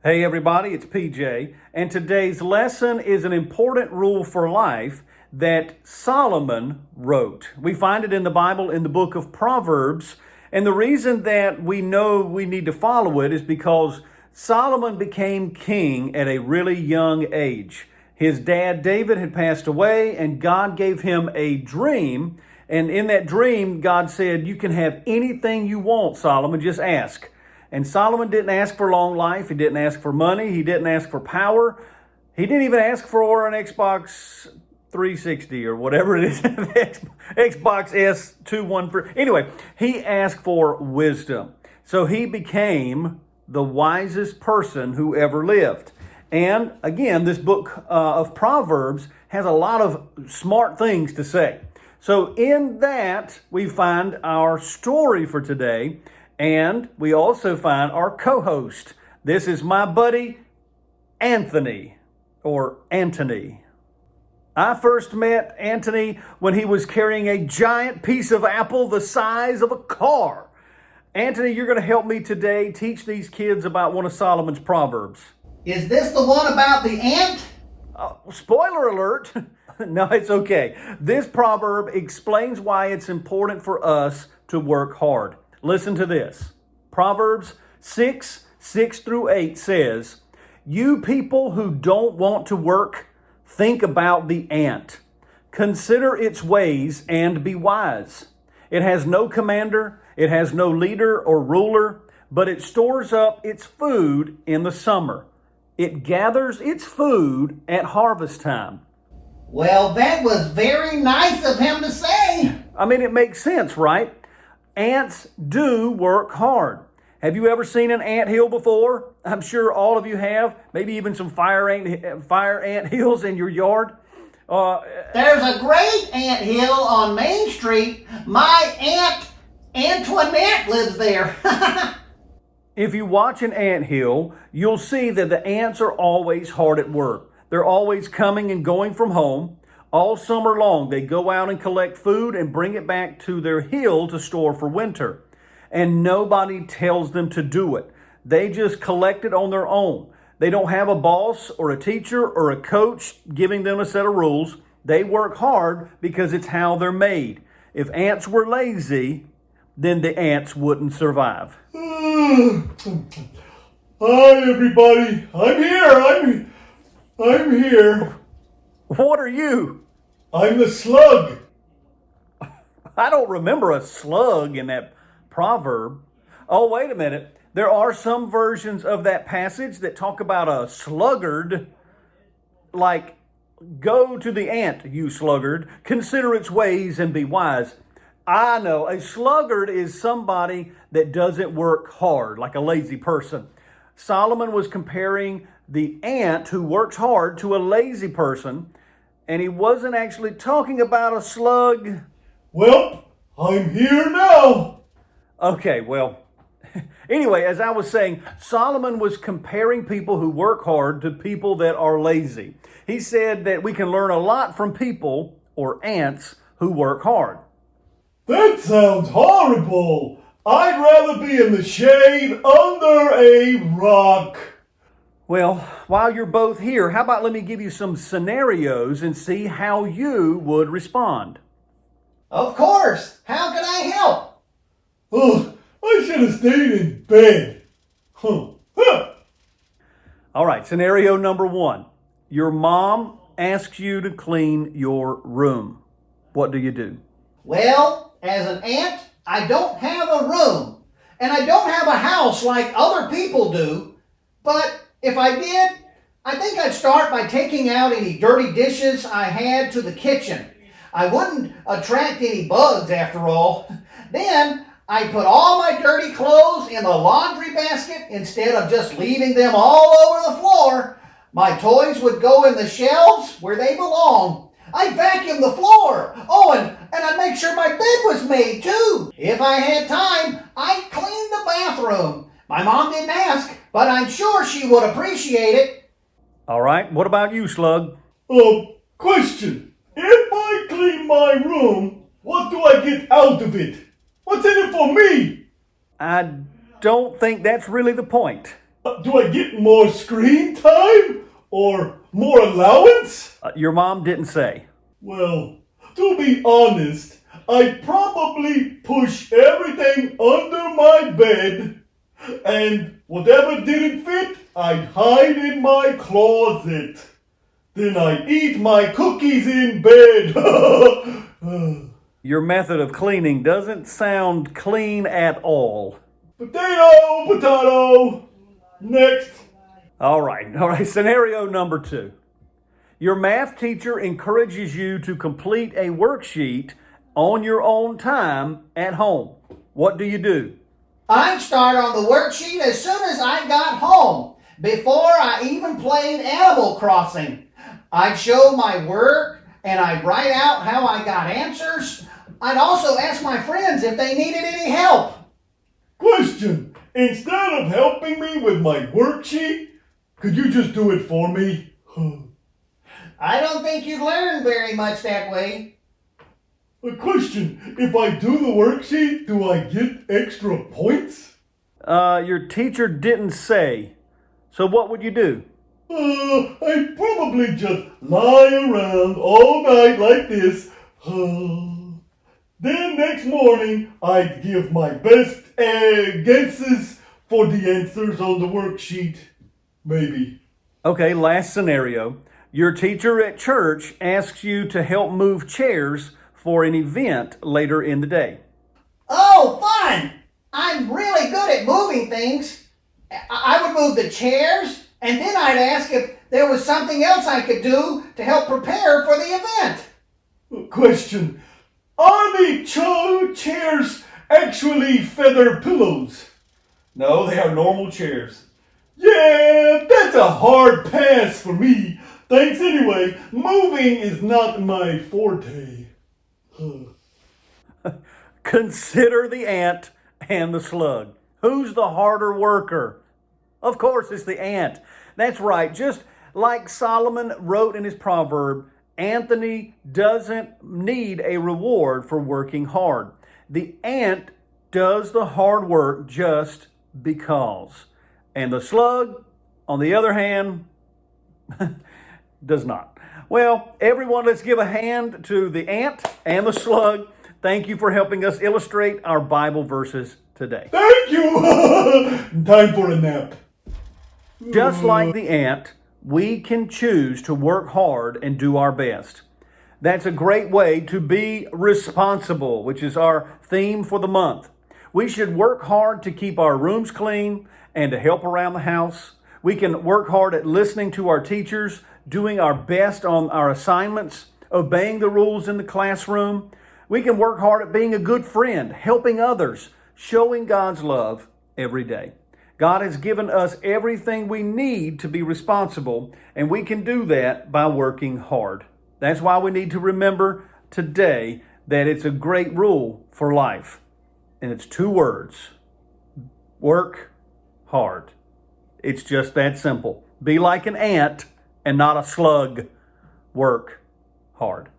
Hey everybody, it's PJ, and today's lesson is an important rule for life that Solomon wrote. We find it in the Bible in the book of Proverbs, and the reason that we know we need to follow it is because Solomon became king at a really young age. His dad David had passed away, and God gave him a dream, and in that dream God said, "You can have anything you want, Solomon, just ask." And Solomon didn't ask for long life. He didn't ask for money. He didn't ask for power. He didn't even ask for an Xbox 360 or whatever it is, Xbox S213. Anyway, he asked for wisdom. So he became the wisest person who ever lived. And again, this book of Proverbs has a lot of smart things to say. So in that, we find our story for today. And we also find our co-host. This is my buddy, Anthony, or Antony. I first met Anthony when he was carrying a giant piece of apple the size of a car. Anthony, you're going to help me today teach these kids about one of Solomon's Proverbs. Is this the one about the ant? Spoiler alert. No, it's okay. This proverb explains why it's important for us to work hard. Listen to this. Proverbs 6:6-8 says, "You people who don't want to work, think about the ant. Consider its ways and be wise. It has no commander, it has no leader or ruler, but it stores up its food in the summer. It gathers its food at harvest time." Well, that was very nice of him to say. I mean, it makes sense, right? Ants do work hard. Have you ever seen an ant hill before? I'm sure all of you have. Maybe even some fire ant hills in your yard. There's a great ant hill on Main Street. My aunt Antoinette lives there. If you watch an ant hill, you'll see that the ants are always hard at work. They're always coming and going from home. All summer long, they go out and collect food and bring it back to their hill to store for winter. And nobody tells them to do it. They just collect it on their own. They don't have a boss or a teacher or a coach giving them a set of rules. They work hard because it's how they're made. If ants were lazy, then the ants wouldn't survive. Hi, everybody. I'm here. What are you? I'm the slug. I don't remember a slug in that proverb. Oh, wait a minute. There are some versions of that passage that talk about a sluggard, like, "Go to the ant, you sluggard. Consider its ways and be wise." I know. A sluggard is somebody that doesn't work hard, like a lazy person. Solomon was comparing the ant who works hard to a lazy person, and he wasn't actually talking about a slug. Well, I'm here now. Okay, well, anyway, as I was saying, Solomon was comparing people who work hard to people that are lazy. He said that we can learn a lot from people, or ants, who work hard. That sounds horrible. I'd rather be in the shade under a rock. Well, while you're both here, how about let me give you some scenarios and see how you would respond. Of course. How can I help? Oh, I should have stayed in bed. Huh. All right, scenario number 1. Your mom asks you to clean your room. What do you do? Well, as an ant, I don't have a room. And I don't have a house like other people do. But if I did, I think I'd start by taking out any dirty dishes I had to the kitchen. I wouldn't attract any bugs after all. Then I'd put all my dirty clothes in the laundry basket instead of just leaving them all over the floor. My toys would go in the shelves where they belong. I'd vacuum the floor. Oh, and I'd make sure my bed was made too. If I had time, I'd clean the bathroom. My mom didn't ask, but I'm sure she would appreciate it. All right, what about you, Slug? Question. If I clean my room, what do I get out of it? What's in it for me? I don't think that's really the point. Do I get more screen time? Or more allowance? Your mom didn't say. Well, to be honest, I'd probably push everything under my bed, and whatever didn't fit, I'd hide in my closet. Then I'd eat my cookies in bed. Your method of cleaning doesn't sound clean at all. Potato, potato. Next. All right. Scenario number 2. Your math teacher encourages you to complete a worksheet on your own time at home. What do you do? I'd start on the worksheet as soon as I got home, before I even played Animal Crossing. I'd show my work, and I'd write out how I got answers. I'd also ask my friends if they needed any help. Question. Instead of helping me with my worksheet, could you just do it for me? I don't think you'd learn very much that way. A question. If I do the worksheet, do I get extra points? Your teacher didn't say. So what would you do? I'd probably just lie around all night like this. Then next morning, I'd give my best guesses for the answers on the worksheet. Maybe. Okay, last scenario. Your teacher at church asks you to help move chairs for an event later in the day. Oh, fun! I'm really good at moving things. I would move the chairs, and then I'd ask if there was something else I could do to help prepare for the event. Question. Are the chairs actually feather pillows? No, they are normal chairs. Yeah, that's a hard pass for me. Thanks anyway. Moving is not my forte. Consider the ant and the slug. Who's the harder worker? Of course, it's the ant. That's right. Just like Solomon wrote in his proverb, Anthony doesn't need a reward for working hard. The ant does the hard work just because. And the slug, on the other hand, does not. Well, everyone, let's give a hand to the ant and the slug. Thank you for helping us illustrate our Bible verses today. Thank you! Time for a nap. Just like the ant, we can choose to work hard and do our best. That's a great way to be responsible, which is our theme for the month. We should work hard to keep our rooms clean and to help around the house. We can work hard at listening to our teachers, doing our best on our assignments, obeying the rules in the classroom. We can work hard at being a good friend, helping others, showing God's love every day. God has given us everything we need to be responsible, and we can do that by working hard. That's why we need to remember today that it's a great rule for life. And it's 2 words. Work hard. It's just that simple. Be like an ant and not a slug. Work hard.